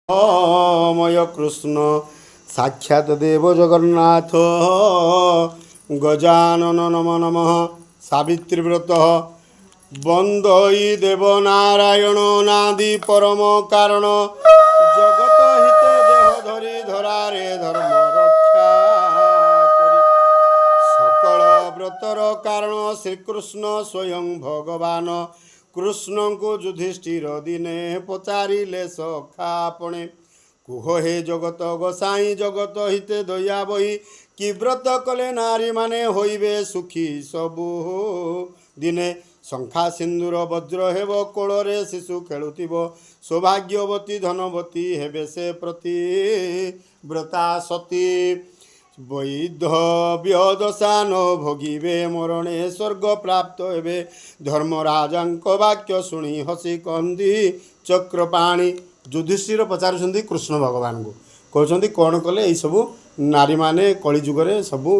मय कृष्ण साक्षात देव जगन्नाथ गजानन नम नमः सावित्रीव्रत बंदई देव नारायण नादि परम कारण जगत हिते देह धरी धरारे धर्म रक्षा करी सकल व्रतर कारण श्रीकृष्ण स्वयं भगवान कृष्ण को युधिष्ठिर दिने पचारिले सखा अपने कुह हे जगत गोसाई जगत हिते दया बही कि व्रत कले नारी माने होइबे सुखी सबु दिने शंखा सिंदूर वज्र हेब कोଳରେ शिशु खेलुथिब सौभाग्यवती धनवती हेबे से प्रति व्रता सती वैध व्यदशा न भोगिबे मरणे स्वर्ग प्राप्त हेबे धर्मराजांक वाक्य शुणी हसी कंदी चक्रपाणी युधिष्ठिर पचारुछंती कृष्ण भगवान को कहते कौन कले यही सबू नारी माने कली जुगरे सबू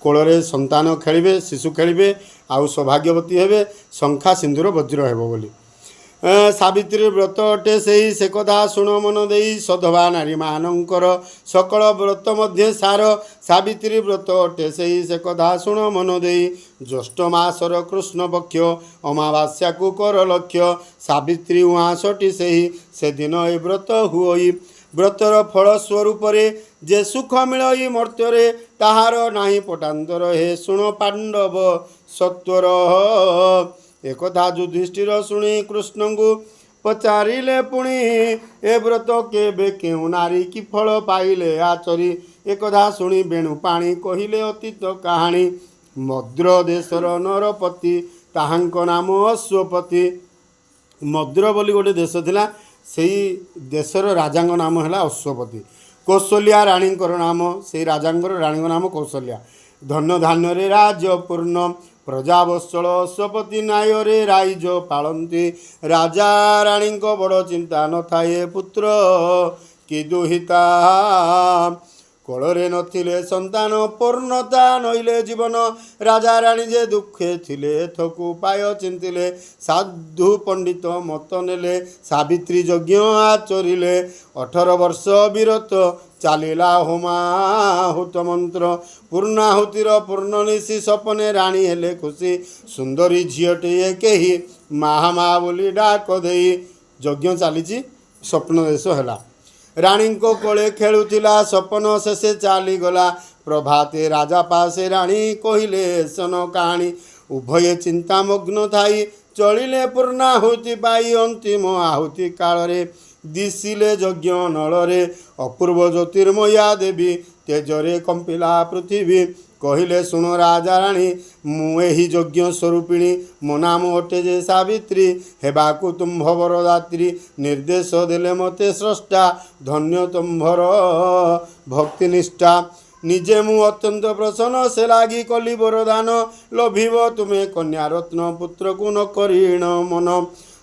कोଳରେ संतान खेलिबे शिशु खेलिबे आउ सौभाग्यवती हेबे शंखा सिंदूर वज्र हेब बोली सावित्री व्रत अटे सेही से कथा शुण मन देई सधवा नारी मानकर सकल व्रत मध्य सार सावित्री व्रत अटे सेही से कथा शुण मन देई ज्येष्ठ मासर कृष्ण पक्ष अमावास्या को कर लक्ष्य सावित्री उहाँसठी सेही से दिन ए व्रत हुई व्रतर फल स्वरूप जे सुख मिलई मर्त्य ताहार नाही पटांतर हे शुण पांडव सत्वर एकथा युधिष्ठिर शुणी कृष्ण को पचारिले पुणी ए व्रत केबे केउ नारी कि फल पाइले आचरी एकथा शुणी बेणु पाणी कहिले अतीत कहानी मद्र देशर नरपति ताहांक नाम अश्वपति मद्र बोली गोटे देश थिला सेही देशर राजांक नाम है अश्वपति कौशल्या राणींकर नाम से राजांकर राणी नाम कौशल्या धन धान्य राजपूर्ण प्रजावत्सल अश्वपति नायरे राइज पालती राजा राणी बड़ चिंता न थाए पुत्र कि दुहिता कोଳରେ नथिले संतान पूर्णता नइले जीवन राजा राणी जे दुखे थिले थकु पाय चिंतिले साधु पंडित मत नेले सावित्री यज्ञ आचरिले 18 वर्ष विरत चालिला होमाहुत मंत्र पूर्णाहुतिर पूर्णनिशि सपने राणी हेले खुशी सुंदरी झीटे कही महामा बोली डाक देई यज्ञ चली स्वप्न देश है राणी को कोले खेलुला सपन शेषे चलीगला प्रभाते राजा पासे राणी कहले सन कहानी उभय चिंतामग्न थाई चलिले पूर्णाहुति पाई अंतिम आहुति काल दिशिले यज्ञ नलरे अपूर्व ज्योतिर्मया देवी तेजरे कंपिला पृथ्वी कहले शुण राजा राणी मुही यज्ञ स्वरूपिणी मो नाम अटे जे सावित्री हेबाकु तुम्भर दात्री निर्देश देले मते स्रष्टा धन्य तुम्भर भक्तिनिष्ठा निजे मु अत्यंत प्रसन्न से लागी कली वरदान लभिब तुम्हें कन्या रत्न पुत्र को न करीण मन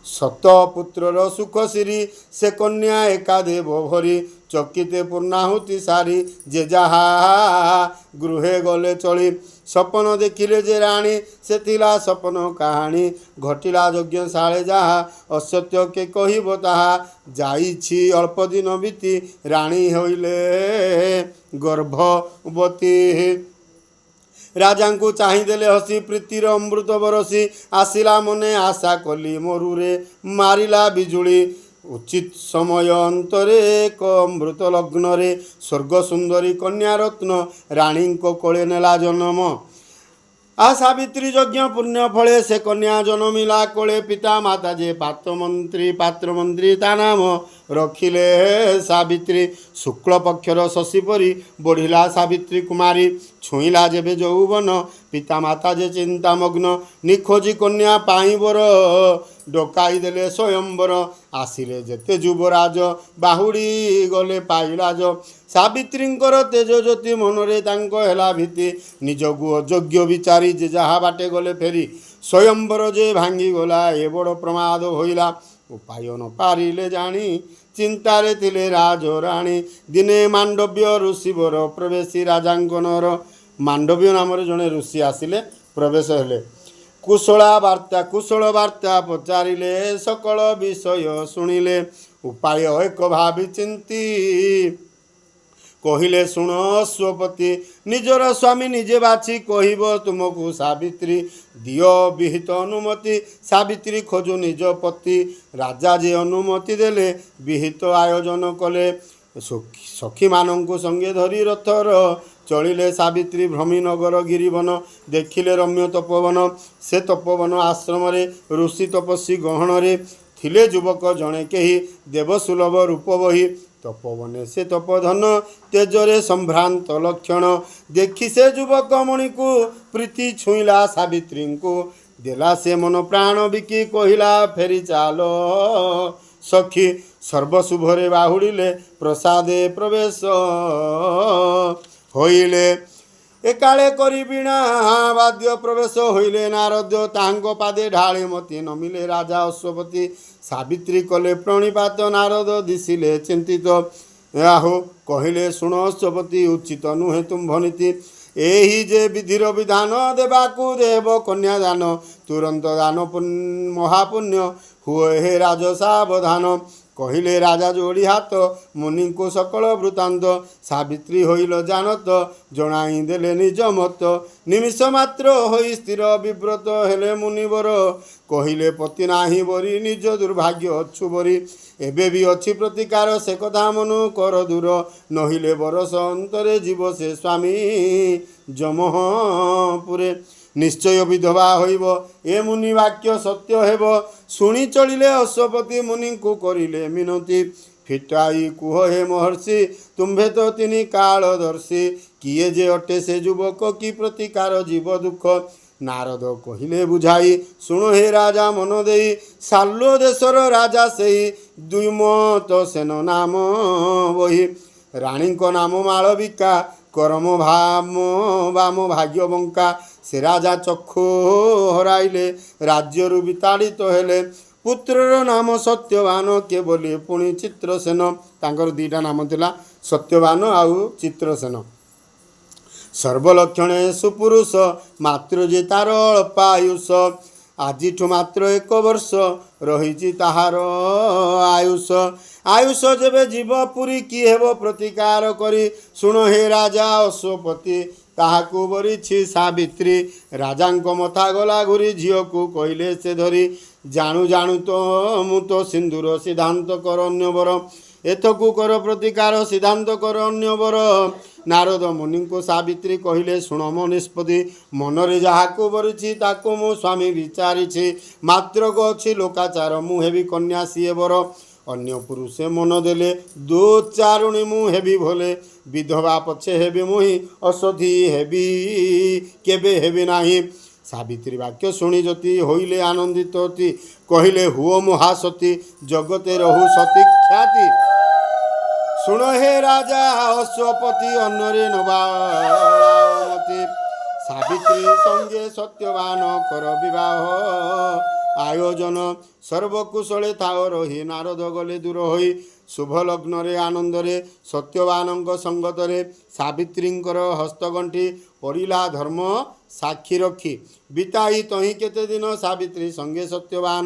सत पुत्रर सुख सिरी से कन्या एका देव भरी चकिते पूर्णाहुति सारी जे जहा गृहे गले चली सपन देखिले जे राणी से थिला सपन कहानी घटिला यज्ञ शाले जहा असत्य के कहिब ताहा जाइछि अल्प दिन बीती राणी होइले गर्भवती राजा को चाहिदेले हसी प्रीतिर अमृत बरसी आसिला मने आशा कली मरुरे मारिला बिजुली उचित समय अंतरे एक अमृत लग्न रे स्वर्ग सुंदरी कन्या रत्न राणी को कोले नेला जन्म आ सावित्री यज्ञ पुण्य फले से कन्या जन्मिला कोले पिता माता जे पात्र मंत्री ता नाम रखिले सावित्री शुक्ल पक्षर शशि परी बढ़िला सावित्री कुमारी छुईला जेबे यौवन पिता माता जे चिंतामग्न निखोजी कन्या पाइबर डकाई देले स्वयंवर आसिले जेते युवराज बाहुड़ी गले पाइलाज सावित्रींकर तेज ज्योति मनरे तांको हेला भीति निजगु अयोग्य विचारी जे जहा बाटे गले फेरी स्वयंवर जे भांगी गला ए बड़ प्रमाद होइला उपाय न पारिले जानी चिंतारे थिले राज राणी दिने मांडव्य ऋषिवर प्रवेशी राजांगनर मांडव्य नाम जड़े ऋषि आसिले प्रवेश हेले कुशल वार्ता पचारिले सकल विषय शुणिले ଉପାୟ ଏକ ଭାବି ଚିନ୍ତି କହିଲେ ଶୁଣ ଅଶ୍ୱପତି ନିଜର ସ୍ୱାମୀ ନିଜେ ବାଛି କହିବ ତୁମକୁ ସାବିତ୍ରୀ ଦିଅ ବିହିତ ଅନୁମତି ସାବିତ୍ରୀ ଖୋଜୁ ନିଜ ପତି ରାଜା ଯେ ଅନୁମତି ଦେଲେ ବିହିତ ଆୟୋଜନ କଲେ ସଖୀମାନଙ୍କୁ ସଙ୍ଗେ ଧରି ରଥର ଚଳିଲେ ସାବିତ୍ରୀ ଭ୍ରମୀନଗର ଗିରିବନ ଦେଖିଲେ ରମ୍ୟ ତପୋବନ ସେ ତପୋବନ ଆଶ୍ରମରେ ଋଷି ତପସ୍ୱୀ ଗହଣରେ ଥିଲେ ଯୁବକ ଜଣେ କେହି ଦେବସୁଲଭ ରୂପ ବହି ତପୋବନେ ସେ ତପୋଧନ ତେଜରେ ସମ୍ଭ୍ରାନ୍ତ ଲକ୍ଷଣ ଦେଖି ସେ ଯୁବକ ମଣିକୁ ପ୍ରୀତି ଛୁଇଁଲା ସାବିତ୍ରୀଙ୍କୁ ଦେଲା ସେ ମନ ପ୍ରାଣ ବିକି କହିଲା ଫେରି ଚାଲ ସଖୀ ସର୍ବଶୁଭରେ ବାହୁଡ଼ିଲେ ପ୍ରସାଦେ ପ୍ରବେଶ ହୋଇଲେ ଏକାଳେ କରି ବୀଣା ବାଦ୍ୟ ପ୍ରବେଶ ହୋଇଲେ ନାରଦ ତାଙ୍କ ପାଦେ ଢାଳେ ମତି ନମିଲେ ରାଜା ଅଶ୍ୱପତି ସାବିତ୍ରୀ କଲେ ପ୍ରଣିପାତ ନାରଦ ଦିଶିଲେ ଚିନ୍ତିତ ଆହୋ କହିଲେ ଶୁଣ ଅଶ୍ୱପତି ଉଚିତ ନୁହେଁ ତୁମ୍ଭ ନୀତି ଏହି ଯେ ବିଧିର ବିଧାନ ଦେବାକୁ ଦେବ କନ୍ୟାଦାନ ତୁରନ୍ତ ଦାନ ମହାପୁଣ୍ୟ ହୁଏ ହେ ରାଜ ସାବଧାନ କହିଲେ ରାଜା ଯୋଡ଼ି ହାତ ମୁନିଙ୍କୁ ସକଳ ବୃତ୍ତାନ୍ତ ସାବିତ୍ରୀ ହୋଇଲ ଜାନତ ଜଣାଇ ଦେଲେ ନିଜ ମତ ନିମିଷ ମାତ୍ର ହୋଇ ସ୍ଥିର ବିବ୍ରତ ହେଲେ ମୁନିବର କହିଲେ ପତି ନାହିଁ ବରି ନିଜ ଦୁର୍ଭାଗ୍ୟ ଅଛୁ ବରି ଏବେ ବି ଅଛି ପ୍ରତିକାର ସେ କଥା ମନୁ କର ଦୂର ନହିଲେ ବରଷ ଅନ୍ତରେ ଯିବ ସେ ସ୍ୱାମୀ ଯମପୁରେ ନିଶ୍ଚୟ ବିଧବା ହୋଇବ ଏ ମୁନି ବାକ୍ୟ ସତ୍ୟ ହେବ ଶୁଣି ଚଳିଲେ ଅଶ୍ୱପତି ମୁନିଙ୍କୁ କରିଲେ ମିନତି ଫିଟାଇ କୁହ ହେ ମହର୍ଷି ତୁମ୍ଭେ ତ ତିନି କାଳଦର୍ଶୀ କିଏ ଯେ ଅଟେ ସେ ଯୁବକ କି ପ୍ରତିକାର ଜୀବ ଦୁଃଖ ନାରଦ କହିଲେ ବୁଝାଇ ଶୁଣ ହେ ରାଜା ମନ ଦେଇ ସାଲ୍ଲୋ ଦେଶର ରାଜା ସେଇ ଦ୍ୱିମତ ସେନ ନାମ ବହି ରାଣୀଙ୍କ ନାମ ମାଳବିକା କରମ ବାମ ଭାଗ୍ୟ ବଙ୍କା ସେ ରାଜା ଚକ୍ଷୁ ହରାଇଲେ ରାଜ୍ୟରୁ ବିତାଡ଼ିତ ହେଲେ ପୁତ୍ରର ନାମ ସତ୍ୟବାନ କେ ବୋଲି ପୁଣି ଚିତ୍ରସେନ ତାଙ୍କର ଦୁଇଟା ନାମ ଥିଲା ସତ୍ୟବାନ ଆଉ ଚିତ୍ରସେନ ସର୍ବଲକ୍ଷଣେ ସୁପୁରୁଷ ମାତ୍ର ଯେ ତାର ଅଳ୍ପାୟୁଷ ଆଜିଠୁ ମାତ୍ର 1 ବର୍ଷ ରହିଛି ତାହାର ଆୟୁଷ ଯେବେ ଯିବ ପୁରୀ କି ହେବ ପ୍ରତିକାର କରି ଶୁଣ ହେ ରାଜା ଅଶ୍ୱପତି ତାହାକୁ ବରିଛି ସାବିତ୍ରୀ ରାଜାଙ୍କ ମଥା ଗଲା ଘୁରି ଝିଅକୁ କହିଲେ ସେ ଧରି ଜାଣୁ ଜାଣୁ ତ ମୁଁ ତ ସିନ୍ଦୁର ସିଦ୍ଧାନ୍ତ କର ଅନ୍ୟବର ଏଥକୁ କର ପ୍ରତିକାର ସିଦ୍ଧାନ୍ତ କର ଅନ୍ୟବର ନାରଦ ମୁନିଙ୍କୁ ସାବିତ୍ରୀ କହିଲେ ଶୁଣ ମୋ ନିଷ୍ପତ୍ତି ମନରେ ଯାହାକୁ ବରିଛି ତାକୁ ମୁଁ ସ୍ୱାମୀ ବିଚାରିଛି ମାତ୍ରକ ଅଛି ଲୋକାଚାର ମୁଁ ହେବି କନ୍ୟା ସିଏ ବର ଅନ୍ୟ ପୁରୁଷେ ମନ ଦେଲେ ଦୋଚାରୁଣୀ ମୁଁ ହେବି ଭୋଲେ ବିଧବା ପଛେ ହେବି ମୁହିଁ ଅସଧୀ ହେବି କେବେ ହେବି ନାହିଁ ସାବିତ୍ରୀ ବାକ୍ୟ ଶୁଣି ଯତି ହୋଇଲେ ଆନନ୍ଦିତ ଅତି କହିଲେ ହୁଅ ମହାସତୀ ଜଗତେ ରହୁ ସତୀ ଖ୍ୟାତି ଶୁଣ ହେ ରାଜା ଅଶ୍ୱପତି ଅନ୍ନରେ ନବାମତି ସାବିତ୍ରୀ ସଙ୍ଗେ ସତ୍ୟବାନ କର ବିବାହ ଆୟୋଜନ ସର୍ବକୁଶଳେ ଥାଅ ରହି ନାରଦ ଗଲେ ଦୂର ହୋଇ ଶୁଭ ଲଗ୍ନରେ ଆନନ୍ଦରେ ସତ୍ୟବାନଙ୍କ ସଙ୍ଗତରେ ସାବିତ୍ରୀଙ୍କର ହସ୍ତଗଣ୍ଠି ପଡ଼ିଲା ଧର୍ମ ସାକ୍ଷୀ ରଖି ବିତାଇ ତହିଁ କେତେ ଦିନ ସାବିତ୍ରୀ ସଙ୍ଗେ ସତ୍ୟବାନ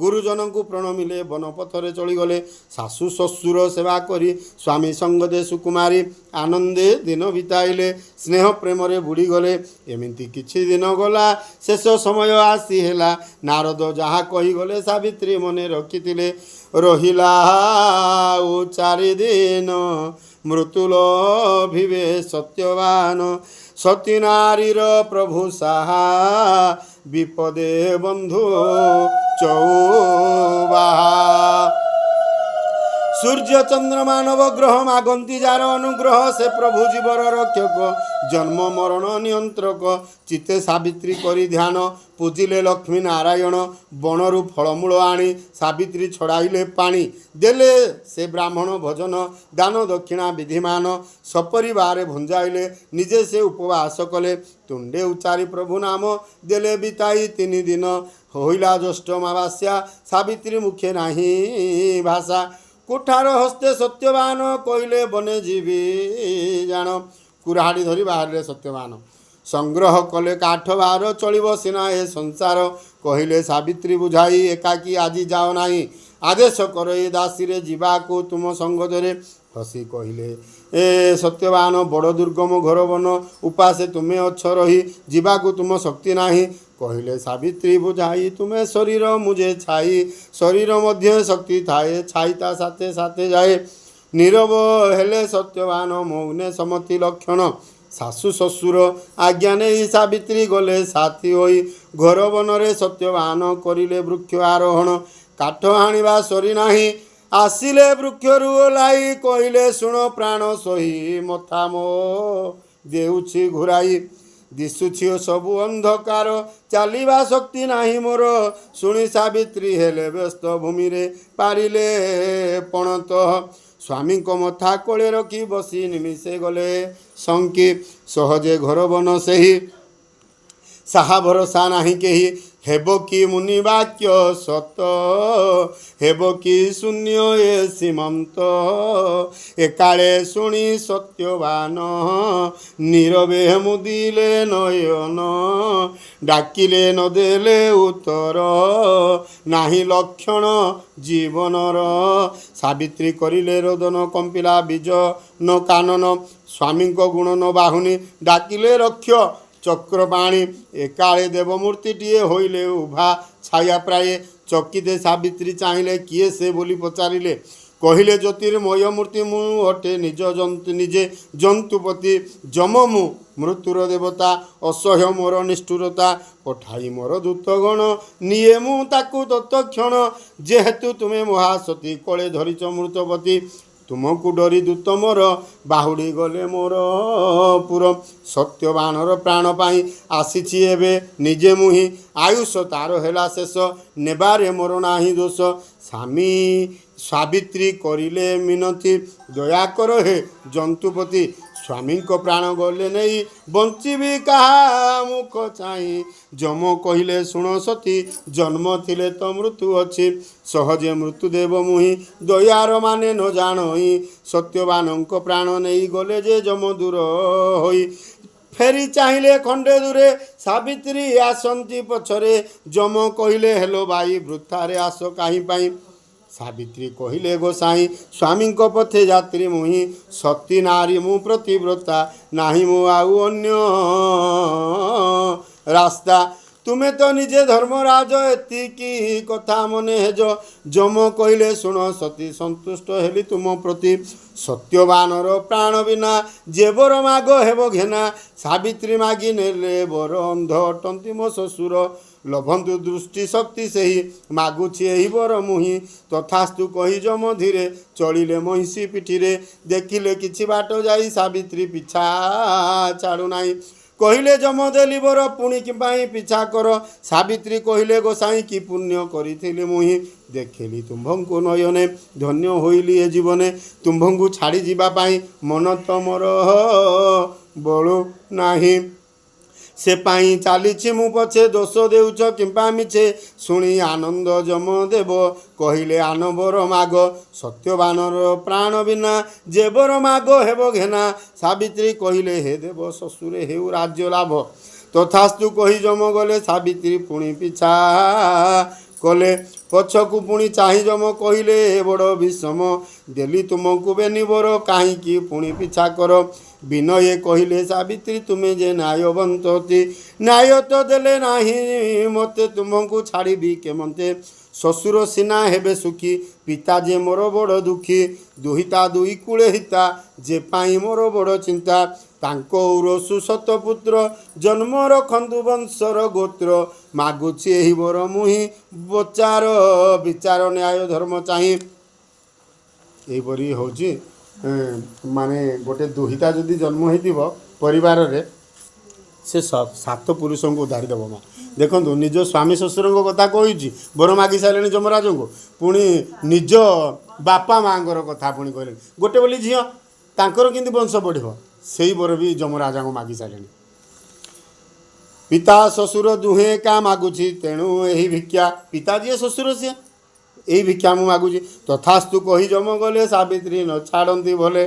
ଗୁରୁଜନଙ୍କୁ ପ୍ରଣମିଲେ ବନପଥରେ ଚଳିଗଲେ ଶାଶୁ ଶ୍ୱଶୁର ସେବା କରି ସ୍ୱାମୀ ସଙ୍ଗଦେ ସୁକୁମାରୀ ଆନନ୍ଦେ ଦିନ ବିତାଇଲେ ସ୍ନେହ ପ୍ରେମରେ ବୁଡ଼ିଗଲେ ଏମିତି କିଛି ଦିନ ଗଲା ଶେଷ ସମୟ ଆସି ହେଲା ନାରଦ ଯାହା କହିଗଲେ ସାବିତ୍ରୀ ମନେ ରଖିଥିଲେ ରହିଲା ଆଉ 4 ଦିନ ମୃତ୍ୟୁଲୋଭିବେ ସତ୍ୟବାନ ସତୀ ନାରୀର ପ୍ରଭୁ ସାହା ବିପଦେ ବନ୍ଧୁ ଚଉବାହା ସୂର୍ଯ୍ୟ ଚନ୍ଦ୍ରମା ନବଗ୍ରହ ମାଗନ୍ତି ଯାର ଅନୁଗ୍ରହ ସେ ପ୍ରଭୁ ଜୀବର ରକ୍ଷକ ଜନ୍ମ ମରଣ ନିୟନ୍ତ୍ରକ ଚିତେ ସାବିତ୍ରୀ କରି ଧ୍ୟାନ ପୂଜିଲେ ଲକ୍ଷ୍ମୀ ନାରାୟଣ ବଣରୁ ଫଳମୂଳ ଆଣି ସାବିତ୍ରୀ ଛଡ଼ାଇଲେ ପାଣି ଦେଲେ ସେ ବ୍ରାହ୍ମଣ ଭୋଜନ ଦାନ ଦକ୍ଷିଣା ବିଧିମାନ ସପରିବାରେ ଭଞ୍ଜାଇଲେ ନିଜେ ସେ ଉପବାସ କଲେ ତୁଣ୍ଡେ ଉଚ୍ଚାରି ପ୍ରଭୁ ନାମ ଦେଲେ ବିତାଇ 3 ଦିନ ହୋଇଲା ଜ୍ୟେଷ୍ଠ ଅମାବାସ୍ୟା ସାବିତ୍ରୀ ମୁଖେ ନାହିଁ ଭାଷା କୁଠାର ହସ୍ତେ ସତ୍ୟବାନ କହିଲେ ବନେ ଯିବି ଜାଣ କୁରାହାଡ଼ି ଧରି ବାହାରିଲେ ସତ୍ୟବାନ ସଂଗ୍ରହ କଲେ କାଠ ବାହାର ଚଳିବ ସିନା ଏ ସଂସାର କହିଲେ ସାବିତ୍ରୀ ବୁଝାଇ ଏକାକୀ ଆଜି ଯାଅ ନାହିଁ ଆଦେଶ କର ଏ ଦାସୀରେ ଯିବାକୁ ତୁମ ସଙ୍ଗଦରେ। ହସି କହିଲେ ଏ ସତ୍ୟବାନ ବଡ଼ ଦୁର୍ଗମ ଘର ବନ ଉପାସେ ତୁମେ ଅଛ ରହି ଯିବାକୁ ତୁମ ଶକ୍ତି ନାହିଁ। କହିଲେ ସାବିତ୍ରୀ ବୁଝାଇ ତୁମେ ଶରୀର ମୁଝେ ଛାଇ ଶରୀର ମଧ୍ୟ ଶକ୍ତି ଥାଏ ଛାଇ ତା ସାଥେ ସାଥେ ଯାଏ। ନୀରବ ହେଲେ ସତ୍ୟବାନ ମୌନେ ସମତି ଲକ୍ଷଣ। ଶାଶୁ ଶ୍ୱଶୁର ଆଜ୍ଞା ନେଇ ସାବିତ୍ରୀ ଗଲେ ସାଥୀ ହୋଇ ଘର ବନରେ ସତ୍ୟବାନ କରିଲେ ବୃକ୍ଷ ଆରୋହଣ। କାଠ ହାଣିବା ସରି ନାହିଁ ଆସିଲେ ବୃକ୍ଷରୁ ଓହ୍ଲାଇ କହିଲେ ଶୁଣ ପ୍ରାଣ ସହି ମଥା ମୋ ଦେଉଛି ଘୁରାଇ। ଦିଶୁଛି ସବୁ ଅନ୍ଧକାର ଚାଲିବା ଶକ୍ତି ନାହିଁ ମୋର। ଶୁଣି ସାବିତ୍ରୀ ହେଲେ ବ୍ୟସ୍ତ ଭୂମିରେ ପାରିଲେ ପଣତ। ସ୍ୱାମୀଙ୍କ ମଥା କୋଳେ ରଖି ବସି ନିମିଷେ ଗଲେ ଶଙ୍କି। ସହଜେ ଘର ବନ ସେହି ସାହା ଭରସା ନାହିଁ କେହି। ହେବ କି ମୁନି ବାକ୍ୟ ସତ ହେବ କି ଶୂନ୍ୟ ଏ ସୀମନ୍ତ। ଏକାଳେ ଶୁଣି ସତ୍ୟବାନ ନୀରବେ ମୁଦିଲେ ନୟନ। ଡାକିଲେ ନଦେଲେ ଉତ୍ତର ନାହିଁ ଲକ୍ଷଣ ଜୀବନର। ସାବିତ୍ରୀ କରିଲେ ରୋଦନ କମ୍ପିଲା ବୀଜ ନ କାନନ। ସ୍ୱାମୀଙ୍କ ଗୁଣ ନ ବାହୁନି ଡାକିଲେ ରକ୍ଷ ଚକ୍ରପାଣି। ଏକାଳେ ଦେବମୂର୍ତ୍ତିଟିଏ ହୋଇଲେ ଉଭା ଛାୟା ପ୍ରାୟ। ଚକିତେ ସାବିତ୍ରୀ ଚାହିଁଲେ କିଏ ସେ ବୋଲି ପଚାରିଲେ। କହିଲେ ଜ୍ୟୋତିର୍ମୟ ମୂର୍ତ୍ତି ମୁଁ ଅଟେ ନିଜେ ଜନ୍ତୁପତି। ଯମ ମୁଁ ମୃତ୍ୟୁର ଦେବତା ଅସହ୍ୟ ମୋର ନିଷ୍ଠୁରତା। ପଠାଇ ମୋର ଦୂତଗଣ ନିଏ ମୁଁ ତାକୁ ତତ୍କ୍ଷଣ। ଯେହେତୁ ତୁମେ ମହାସତୀ କୋଳେ ଧରିଛ ମୃତପତି। ତୁମକୁ ଡରି ଦୂତ ମୋର ବାହୁଡ଼ି ଗଲେ ମୋର ପୁର। ସତ୍ୟବାନର ପ୍ରାଣ ପାଇଁ ଆସିଛି ଏବେ ନିଜେ ମୁହିଁ। ଆୟୁଷ ତାର ହେଲା ଶେଷ ନେବାରେ ମୋର ନାହିଁ ଦୋଷ। ସ୍ୱାମୀ ସାବିତ୍ରୀ କରିଲେ ମିନତି ଦୟାକର ହେ ଜନ୍ତୁପତି। ସ୍ୱାମୀଙ୍କ ପ୍ରାଣ ଗଲେ ନେଇ ବଞ୍ଚିବି କାହା ମୁଖ ଚାହିଁ। ଯମ କହିଲେ ଶୁଣ ସତୀ ଜନ୍ମ ଥିଲେ ତ ମୃତ୍ୟୁ ଅଛି। ସହଜେ ମୃତ୍ୟୁ ଦେବ ମୁହିଁ ଦୟାର ମାନେ ନ ଜାଣଇ। ସତ୍ୟବାନଙ୍କ ପ୍ରାଣ ନେଇ ଗଲେ ଯେ ଯମ ଦୂର ହୋଇ। ଫେରି ଚାହିଁଲେ ଖଣ୍ଡେ ଦୂରେ ସାବିତ୍ରୀ ଆସନ୍ତି ପଛରେ। ଯମ କହିଲେ ହେଲୋ ଭାଇ ବୃଥାରେ ଆସ କାହିଁ ପାଇଁ। ସାବିତ୍ରୀ କହିଲେ ଗୋସାଇଁ ସ୍ୱାମୀଙ୍କ ପଥେ ଯାତ୍ରୀ ମୁହିଁ। ସତୀ ନାରୀ ମୁଁ ପ୍ରତିବ୍ରତା ନାହିଁ ମୁଁ ଆଉ ଅନ୍ୟ ରାସ୍ତା। ତୁମେ ତ ନିଜେ ଧର୍ମରାଜ ଏତିକି କଥା ମନେ ହେଜ। ଯମ କହିଲେ ଶୁଣ ସତୀ ସନ୍ତୁଷ୍ଟ ହେଲି ତୁମ ପ୍ରତି। ସତ୍ୟବାନର ପ୍ରାଣ ବିନା ଯେ ବର ମାଗ ହେବ ଘେନା। ସାବିତ୍ରୀ ମାଗି ନେଲେ ବର ଅନ୍ଧ ଅଟନ୍ତି ମୋ ଶ୍ୱଶୁର। ଲଭନ୍ତୁ ଦୃଷ୍ଟି ଶକ୍ତି ସେହି ମାଗୁଛି ଏହି ବର ମୁହିଁ। ତଥାସ୍ତୁ କହି ଯମ ଧୀରେ ଚଳିଲେ ମହିଷୀ ପିଠିରେ। ଦେଖିଲେ କିଛି ବାଟ ଯାଇ ସାବିତ୍ରୀ ପିଛା ଛାଡ଼ୁନାହିଁ। କହିଲେ ଯମ ଦେଲି ବର ପୁଣି କି ପାଇଁ ପିଛା କର। ସାବିତ୍ରୀ କହିଲେ ଗୋସାଇଁ କି ପୁଣ୍ୟ କରିଥିଲି ମୁହିଁ। ଦେଖିଲି ତୁମ୍ଭଙ୍କୁ ନୟନେ ଧନ୍ୟ ହୋଇଲି ଏ ଜୀବନେ। ତୁମ୍ଭଙ୍କୁ ଛାଡ଼ି ଯିବା ପାଇଁ ମନ ତମର ବଳୁ ନାହିଁ। ସେ ପାଇଁ ଚାଲିଛି ମୁଁ ପଛେ ଦୋଷ ଦେଉଛ କିମ୍ବା ମିଛେ। ଶୁଣି ଆନନ୍ଦ ଯମ ଦେବ କହିଲେ ଆନ ବର ମାଗ। ସତ୍ୟବାନର ପ୍ରାଣ ବିନା ଯେ ବର ମାଗ ହେବ ଘେନା। ସାବିତ୍ରୀ କହିଲେ ହେ ଦେବ ଶ୍ୱଶୁରେ ହେଉ ରାଜ୍ୟ ଲାଭ। ତଥାସ୍ତୁ କହି ଯମ ଗଲେ ସାବିତ୍ରୀ ପୁଣି ପିଛା କଲେ। ପଛକୁ ପୁଣି ଚାହିଁ ଯମ କହିଲେ ଏ ବଡ଼ ବିଷମ। ଦେଲି ତୁମକୁ ବେନି ବର କାହିଁକି ପୁଣି ପିଛା କର। ବିନୟେ କହିଲେ ସାବିତ୍ରୀ ତୁମେ ଯେ ନ୍ୟାୟବନ୍ତୀ। ନ୍ୟାୟ ତ ଦେଲେ ନାହିଁ ମୋତେ ତୁମକୁ ଛାଡ଼ିବି କେମନ୍ତେ। ଶ୍ୱଶୁର ସିନା ହେବେ ସୁଖୀ ପିତା ଯେ ମୋର ବଡ଼ ଦୁଃଖୀ। ଦୁହିତା ଦୁଇ କୂଳେ ହିତା ଯେ ପାଇଁ ମୋର ବଡ଼ ଚିନ୍ତା। ତାଙ୍କ ଔରସୁ ଶତପୁତ୍ର ଜନ୍ମ ରଖନ୍ତୁ ବଂଶର ଗୋତ୍ର। ମାଗୁଛି ଏହି ବର ମୁହିଁ ବଚାର ବିଚାର ନ୍ୟାୟ ଧର୍ମ ଚାହିଁ। ଏହିପରି ହେଉଛି ମାନେ ଗୋଟେ ଦୁହିତା ଯଦି ଜନ୍ମ ହେଇଥିବ ପରିବାରରେ ସେ ସାତ ପୁରୁଷଙ୍କୁ ଉଦ୍ଧାରି ଦେବ ମା। ଦେଖନ୍ତୁ ନିଜ ସ୍ୱାମୀ ଶ୍ୱଶୁରଙ୍କ କଥା କହୁଛି ବର ମାଗି ସାରିଲେଣି ଯମରାଜଙ୍କୁ। ପୁଣି ନିଜ ବାପା ମାଆଙ୍କର କଥା ପୁଣି କହିଲେଣି। ଗୋଟେ ବୋଲି ଝିଅ ତାଙ୍କର କେମିତି ବଂଶ ବଢ଼ିବ ସେଇ ବର ବି ଯମରାଜାଙ୍କୁ ମାଗି ସାରିଲେଣି। ପିତା ଶ୍ୱଶୁର ଦୁହେଁ ଏକା ମାଗୁଛି ତେଣୁ ଏହି ଭିକ୍ଷା। ପିତା ଯିଏ ଶ୍ୱଶୁର ସିଏ ଏହି ଭିକ୍ଷା ମୁଁ ମାଗୁଛି। ତଥାସ୍ତୁ କହି ଯମ ଗଲେ ସାବିତ୍ରୀ ନ ଛାଡ଼ନ୍ତି ଭଲେ।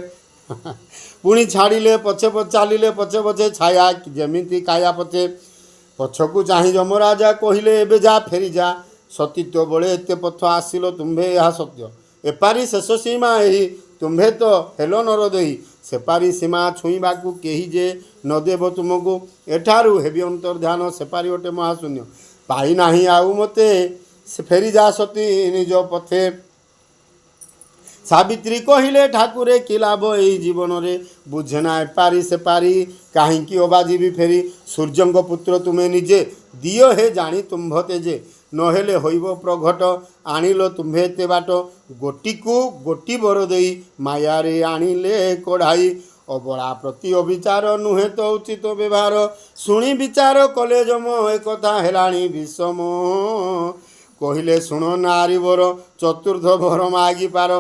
ପୁଣି ଛାଡ଼ିଲେ ପଛେ ଚାଲିଲେ ପଛେ ପଛେ ଛାୟା ଯେମିତି କାୟା ପଛେ। ପଛକୁ ଚାହିଁ ଯମରାଜା କହିଲେ ଏବେ ଯା ଫେରି ଯା। ସତୀତ୍ୱ ବଳେ ଏତେ ପଥ ଆସିଲ ତୁମ୍ଭେ ଏହା ସତ୍ୟ। ଏପାରି ଶେଷ ସୀମା ଏହି ତୁମ୍ଭେ ତ ହେଲ ନର ଦେଇ। ସେପାରି ସୀମା ଛୁଇଁବାକୁ କେହି ଯେ ନ ଦେବ ତୁମକୁ। ଏଠାରୁ ହେବି ଅନ୍ତର୍ଧ୍ୟାନ ସେପାରି ଅଟେ ମହାଶୂନ୍ୟ। ପାଇନାହିଁ ଆଉ ମୋତେ ସେ ଫେରିଯା ସତୀ ନିଜ ପଥେ। ସାବିତ୍ରୀ କହିଲେ ଠାକୁରେ କି ଲାଭ ଏହି ଜୀବନରେ। ବୁଝେନା ଏପାରି ସେପାରି କାହିଁକି ଅବା ଯିବି ଫେରି। ସୂର୍ଯ୍ୟଙ୍କ ପୁତ୍ର ତୁମେ ନିଜେ ଦିଅ ହେ ଜାଣି ତୁମ୍ଭ ତେଜେ। ନହେଲେ ହୋଇବ ପ୍ରଘଟ ଆଣିଲ ତୁମ୍ଭେ ଏତେ ବାଟ। ଗୋଟିକୁ ଗୋଟି ବର ଦେଇ ମାୟାରେ ଆଣିଲେ କଢ଼ାଇ। ଅବଳା ପ୍ରତି ଅବିଚାର ନୁହେଁ ତ ଉଚିତ ବ୍ୟବହାର। ଶୁଣି ବିଚାର କଲେ ଯମ ଏକଥା ହେଲାଣି ବିଷମ। କହିଲେ ଶୁଣ ନାରୀବର ଚତୁର୍ଥ ବର ମାଗିପାର।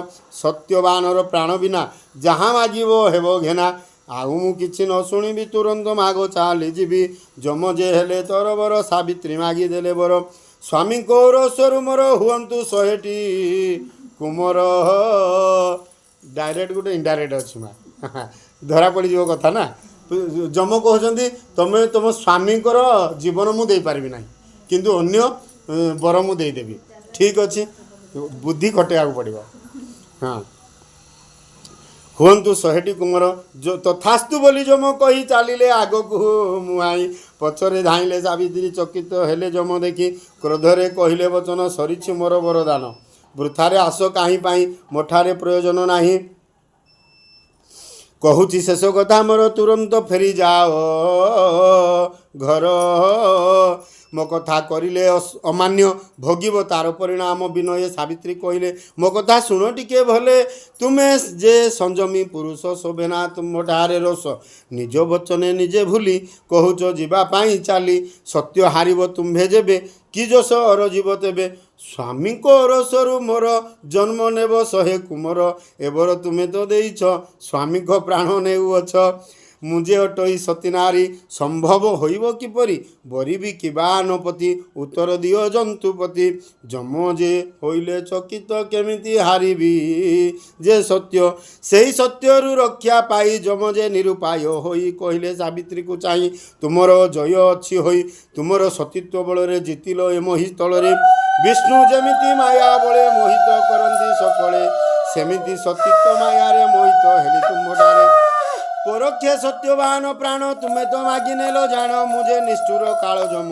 ସତ୍ୟବାନର ପ୍ରାଣ ବିନା ଯାହା ମାଗିବ ହେବ ଘେନା। ଆଉ ମୁଁ କିଛି ନ ଶୁଣିବି ତୁରନ୍ତ ମାଗ ଚାଲିଯିବି। ଯମ ଯେ ହେଲେ ତରବର ସାବିତ୍ରୀ ମାଗିଦେଲେ ବର। ସ୍ୱାମୀଙ୍କ ରୋଷରୁ ମୋର ହୁଅନ୍ତୁ 100ଟି କୁମର। ଡାଇରେକ୍ଟ ଗୋଟେ ଇନଡାଇରେକ୍ଟ ଅଛି ମା ଧରା ପଡ଼ିଯିବ କଥା ନା। ଯମ କହୁଛନ୍ତି ତମେ ତୁମ ସ୍ୱାମୀଙ୍କର ଜୀବନ ମୁଁ ଦେଇପାରିବି ନାହିଁ କିନ୍ତୁ ଅନ୍ୟ ବର ମୁଁ ଦେଇଦେବି। ଠିକ୍ ଅଛି ବୁଦ୍ଧି ଖଟେଇବାକୁ ପଡ଼ିବ। ହଁ ହୁଅନ୍ତୁ 100ଟି କୁମର। ତଥାସ୍ତୁ ବୋଲି ଯମ କହି ଚାଲିଲେ ଆଗକୁ ମୁହାଁଇ। ପଛରେ ଧାଇଁଲେ ସାବିତ୍ରୀ ଚକିତ ହେଲେ ଯମ ଦେଖି। କ୍ରୋଧରେ କହିଲେ ବଚନ ସରିଛି ମୋର ବରଦାନ। ବୃଥାରେ ଆସ କାହିଁ ପାଇଁ ମୋଠାରେ ପ୍ରୟୋଜନ ନାହିଁ। କହୁଛି ଶେଷ କଥା ମୋର ତୁରନ୍ତ ଫେରିଯାଅ ଘର। ମୋ କଥା କରିଲେ ଅମାନ୍ୟ ଭୋଗିବ ତାର ପରିଣାମ ବିନୟ। ସାବିତ୍ରୀ କହିଲେ ମୋ କଥା ଶୁଣ ଟିକେ ଭଲେ। ତୁମେ ଯେ ସଂଯମୀ ପୁରୁଷ ଶୋଭେନା ତୁମ୍ଭଠାରେ ରୋଷ। ନିଜ ବଚନେ ନିଜେ ଭୁଲି କହୁଛ ଯିବା ପାଇଁ ଚାଲି। ସତ୍ୟ ହାରିବ ତୁମ୍ଭେ ଯେବେ କି ଯଶ ଅରଜିବ ତେବେ। ସ୍ୱାମୀଙ୍କ ଅରସରୁ ମୋର ଜନ୍ମ ନେବ 100 କୁମର। ଏବର ତୁମେ ତ ଦେଇଛ ସ୍ୱାମୀଙ୍କ ପ୍ରାଣ ନେଉଅଛ। ମୁଁ ଯେ ଅଟଇ ସତୀ ନାରୀ ସମ୍ଭବ ହୋଇବ କିପରି। ବରିବି କିବା ନପତି ଉତ୍ତର ଦିଅ ଜନ୍ତୁପତି। ଯମ ଯେ ହୋଇଲେ ଚକିତ କେମିତି ହାରିବି ଯେ ସତ୍ୟ। ସେହି ସତ୍ୟରୁ ରକ୍ଷା ପାଇ ଯମ ଯେ ନିରୁପାୟ ହୋଇ କହିଲେ ସାବିତ୍ରୀକୁ ଚାହିଁ ତୁମର ଜୟ ଅଛି ହୋଇ। ତୁମର ସତୀତ୍ୱ ବଳରେ ଜିତିଲ ଏ ମହି ସ୍ଥଳରେ। ବିଷ୍ଣୁ ଯେମିତି ମାୟା ବଳେ ମୋହିତ କରନ୍ତି ସକଳେ। ସେମିତି ସତୀତ୍ୱ ମାୟାରେ ମୋହିତ ହେଲି ତୁମ୍ଭଠାରେ। ପରୋକ୍ଷ ସତ୍ୟବାନ ପ୍ରାଣ ତୁମେ ତ ମାଗିନେଲ ଜାଣ। ମୁଁ ଯେ ନିଷ୍ଠୁର କାଳ ଯମ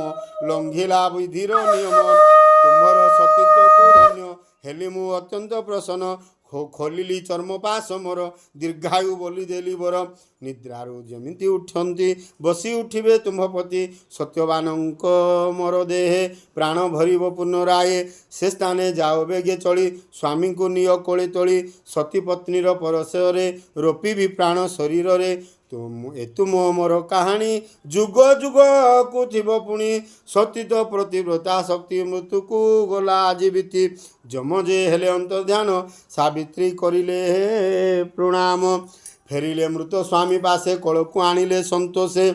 ଲଙ୍ଘିଲା ବିଧିର ନିୟମ। ତୁମ୍ଭର ସତୀତ୍ୱକୁ ଧନ୍ୟ ହେଲି ମୁଁ ଅତ୍ୟନ୍ତ ପ୍ରସନ୍ନ। ଖୋଲିଲି ଚର୍ମ ପାଶ ମୋର ଦୀର୍ଘାୟୁ ବୋଲି ଦେଲି ବର। ନିଦ୍ରାରୁ ଯେମିତି ଉଠନ୍ତି ବସି ଉଠିବେ ତୁମ୍ଭପତି। ସତ୍ୟବାନଙ୍କ ମୋର ଦେହେ ପ୍ରାଣ ଭରିବ ପୁନରାଏ। ସେ ସ୍ଥାନେ ଯାଅ ବେଗେ ଚଳି ସ୍ୱାମୀଙ୍କୁ ନିଅ କୋଳେ ତୋଳି। ସତୀପତ୍ନୀର ପରଶରେ ରୋପିବି ପ୍ରାଣ ଶରୀରରେ। ତୁମ ମୋର କାହାଣୀ ଯୁଗ ଯୁଗକୁ ଥିବ ପୁଣି। ସତୀତ ପ୍ରତିବ୍ରତା ଶକ୍ତି ମୃତ୍ୟୁକୁ ଗଲା ଆଜି ବିତି। ଯମ ଯେ ହେଲେ ଅନ୍ତର୍ଧ୍ୟାନ ସାବିତ୍ରୀ କରିଲେ ପ୍ରଣାମ। ଫେରିଲେ ମୃତ ସ୍ୱାମୀ ପାଶେ କୋଳକୁ ଆଣିଲେ ସନ୍ତୋଷେ।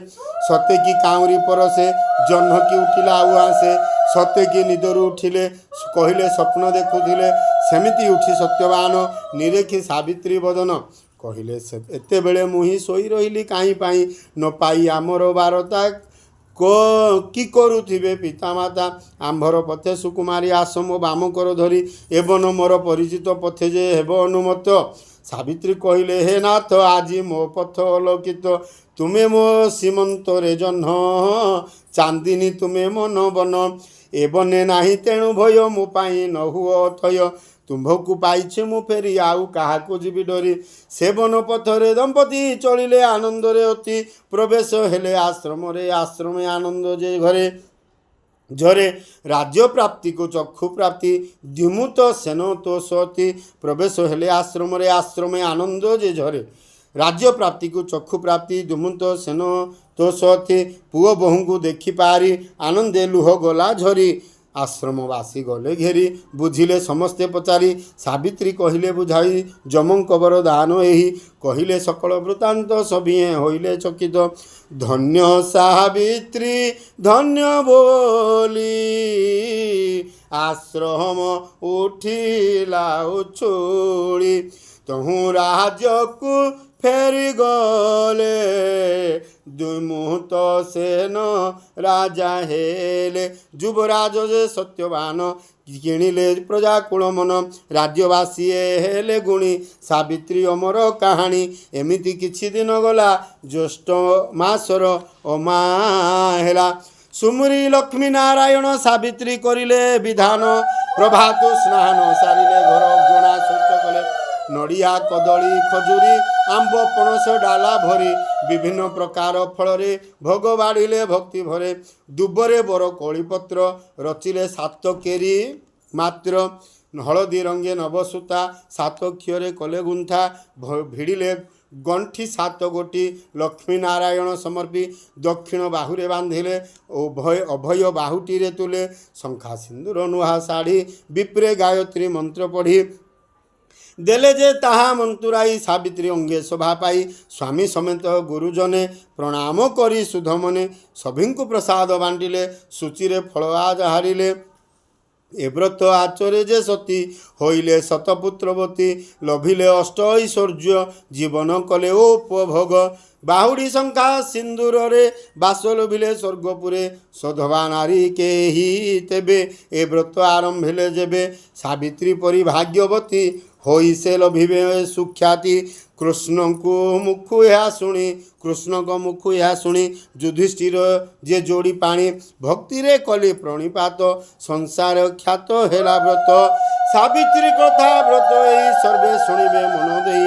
ସତେ କି କାଉଁରୀ ପରସେ ଜହ୍ନକି ଉଠିଲା ଆଉ ଆସେ। ସତେ କି ନିଦରୁ ଉଠିଲେ କହିଲେ ସ୍ୱପ୍ନ ଦେଖୁଥିଲେ। ସେମିତି ଉଠି ସତ୍ୟବାନ ନିରେଖି ସାବିତ୍ରୀ ବଦନ। କହିଲେ ଏତେବେଳେ ମୁଁ ହିଁ ଶୋଇ ରହିଲି କାହିଁ ପାଇଁ। ନ ପାଇ ଆମର ବାରତା କି କରୁଥିବେ ପିତାମାତା। ଆମ୍ଭର ପଥେ ସୁକୁମାରୀ ଆସ ମୋ ବାମ କର ଧରି। ଏବନ ମୋର ପରିଚିତ ପଥେ ଯେ ହେବ ଅନୁମତ। ସାବିତ୍ରୀ କହିଲେ ହେ ନାଥ ଆଜି ମୋ ପଥ ଅଲୋକିତ। ତୁମେ ମୋ ସୀମନ୍ତରେ ଜହ୍ନ ଚାନ୍ଦିନୀ ତୁମେ ମନ ବନ। ଏବନେ ନାହିଁ ତେଣୁ ଭୟ ମୋ ପାଇଁ ନ ହୁଅ ଅଥୟ। ତୁମ୍ଭକୁ ପାଇଛି ମୁଁ ଫେରି ଆଉ କାହାକୁ ଯିବି ଡରି। ସେବନ ପଥରେ ଦମ୍ପତି ଚଳିଲେ ଆନନ୍ଦରେ ଅତି। ପ୍ରବେଶ ହେଲେ ଆଶ୍ରମରେ ଆଶ୍ରମେ ଆନନ୍ଦ ଯେ ଘରେ ଝରେ। ରାଜ୍ୟ ପ୍ରାପ୍ତିକୁ ଚକ୍ଷୁ ପ୍ରାପ୍ତି ଦ୍ୟୁମୁତ ସେନ ତୋଷତି। ପ୍ରବେଶ ହେଲେ ଆଶ୍ରମରେ ଆଶ୍ରମେ ଆନନ୍ଦ ଯେ ଝରେ। ରାଜ୍ୟ ପ୍ରାପ୍ତିକୁ ଚକ୍ଷୁ ପ୍ରାପ୍ତି ଦ୍ୟୁମୁତ ସେନ ତୋଷତି। ପୁଅ ବୋହୂଙ୍କୁ ଦେଖି ପାରି ଆନନ୍ଦେ ଲୁହ ଗଲା ଝରି। ଆଶ୍ରମବାସୀ ଗଲେ ଘେରି ବୁଝିଲେ ସମସ୍ତେ ପଚାରି। ସାବିତ୍ରୀ କହିଲେ ବୁଝାଇ ଯମଙ୍କ ବରଦାନ ଏହି। କହିଲେ ସକଳ ବୃତ୍ତାନ୍ତ ସଭିଏଁ ହୋଇଲେ ଚକିତ। ଧନ୍ୟ ସାବିତ୍ରୀ ଧନ୍ୟ ବୋଲି ଆଶ୍ରମ ଉଠିଲା ଉଛୁଳି। ତହୁଁ ରାଜ୍ୟକୁ ଫେରିଗଲେ ଦୁଇ ମୁହୂର୍ତ୍ତ ସେନ ରାଜା ହେଲେ ଯୁବରାଜ ଯେ ସତ୍ୟବାନ କିଣିଲେ ପ୍ରଜାକୁଳ ମନ ରାଜ୍ୟବାସୀ ହେଲେ ଗୁଣି ସାବିତ୍ରୀ ଅମର କାହାଣୀ ଏମିତି କିଛି ଦିନ ଗଲା ଜ୍ୟେଷ୍ଠ ମାସର ଅମା ହେଲା ସୁମୁରି ଲକ୍ଷ୍ମୀ ନାରାୟଣ ସାବିତ୍ରୀ କରିଲେ ବିଧାନ ପ୍ରଭାତ ସ୍ନାନ ସାରିଲେ ଘର ଗଣା ଶୌଚ କଲେ ନଡ଼ିଆ କଦଳୀ ଖଜୁରୀ ଆମ୍ବ ପଣସ ଡାଲା ଭରି ବିଭିନ୍ନ ପ୍ରକାର ଫଳରେ ଭୋଗ ବାଢ଼ିଲେ ଭକ୍ତି ଭରେ ଦୁବରେ ବର କୋଳିପତ୍ର ରଚିଲେ ସାତ କେରି ମାତ୍ର ହଳଦୀ ରଙ୍ଗେ ନବସୂତା ସାତ କ୍ଷୀରରେ କଲେ ଗୁନ୍ଥା ଭିଡ଼ିଲେ ଗଣ୍ଠି ସାତ ଗୋଟି ଲକ୍ଷ୍ମୀ ନାରାୟଣ ସମର୍ପି ଦକ୍ଷିଣ ବାହୁରେ ବାନ୍ଧିଲେ ଅଭୟ ବାହୁଟିରେ ତୁଲେ ଶଙ୍ଖା ସିନ୍ଦୁର ନୂଆ ଶାଢ଼ୀ ବିପ୍ରେ ଗାୟତ୍ରୀ ମନ୍ତ୍ର ପଢ଼ି ଦେଲେ ଯେ ତାହା ମନ୍ତୁରାଇ ସାବିତ୍ରୀ ଅଙ୍ଗେ ଶୋଭା ପାଇ ସ୍ୱାମୀ ସମେତ ଗୁରୁଜନେ ପ୍ରଣାମ କରି ସୁଧମନେ ସଭିଙ୍କୁ ପ୍ରସାଦ ବାଣ୍ଟିଲେ ସୂଚୀରେ ଫଳ ହାରିଲେ ଏ ବ୍ରତ ଆଚରେ ଯେ ସତୀ ହୋଇଲେ ଶତପୁତ୍ରବତୀ ଲଭିଲେ ଅଷ୍ଟ ଐଶ୍ୱର୍ଯ୍ୟ ଜୀବନ କଲେ ଉପଭୋଗ ବାହୁଡ଼ି ଶଙ୍ଖା ସିନ୍ଦୁରରେ ବାସ ଲୋଭିଲେ ସ୍ୱର୍ଗପୁରେ ସୋଧବା ନାରୀ କେହି ତେବେ ଏ ବ୍ରତ ଆରମ୍ଭିଲେ ଯେବେ ସାବିତ୍ରୀ ପରି ଭାଗ୍ୟବତୀ ହୋଇ ସେ ଲୋଭିବେ ସୁଖ୍ୟାତି କୃଷ୍ଣଙ୍କ ମୁଖୁ ଏହା ଶୁଣି ଯୁଧିଷ୍ଠିର ଯେ ଯୋଡ଼ି ପାଣି ଭକ୍ତିରେ କଲେ ପ୍ରଣିପାତ ସଂସାର ଖ୍ୟାତ ହେଲା ବ୍ରତ ସାବିତ୍ରୀ କଥା ବ୍ରତ ଏହି ସର୍ବେ ଶୁଣିବେ ମନ ଦେଇ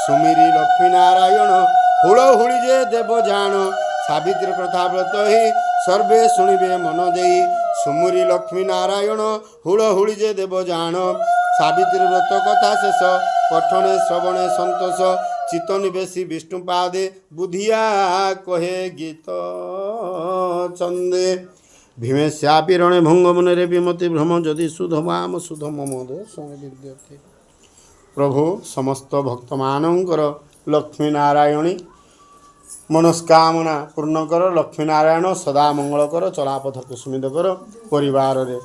ସୁମିରି ଲକ୍ଷ୍ମୀ ନାରାୟଣ ହୁଳହୁଳି ଯେ ଦେବ ଜାଣ ସାବିତ୍ରୀ କଥା ବ୍ରତ ଏହି ସର୍ବେ ଶୁଣିବେ ମନ ଦେଇ ସୁମୁରି ଲକ୍ଷ୍ମୀ ନାରାୟଣ ହୁଳହୁଳି ଯେ ଦେବ ଜାଣ ସାବିତ୍ରୀ ବ୍ରତ କଥା ଶେଷ ପଠନେ ଶ୍ରବଣେ ସନ୍ତୋଷ ଚିତ୍ତ ନିବେଶୀ ବିଷ୍ଣୁ ପାଦେ ବୁଧିଆ କହେ ଗୀତ ଚନ୍ଦେ ଭୀମେଶ୍ୟାପି ରଣେ ଭଙ୍ଗ ମନରେ ବିମତି ଭ୍ରମ ଯଦି ସୁଧମାମ ସୁଧ ମମ ଦୋଷଣେ ବିଦ୍ୟତେ ପ୍ରଭୁ ସମସ୍ତ ଭକ୍ତମାନଙ୍କର ଲକ୍ଷ୍ମୀ ନାରାୟଣୀ ମନସ୍କାମନା ପୂର୍ଣ୍ଣ କର ଲକ୍ଷ୍ମୀ ନାରାୟଣ ସଦା ମଙ୍ଗଳ କର ଚଳାପଥ କୁସୁମିତ କର ପରିବାରରେ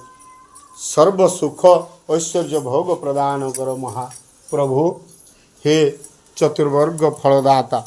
ସର୍ବ ସୁଖ ଐଶ୍ୱର୍ଯ୍ୟ ଭୋଗ ପ୍ରଦାନ କର ମହାପ୍ରଭୁ हे चतुर्वर्ग फलदाता।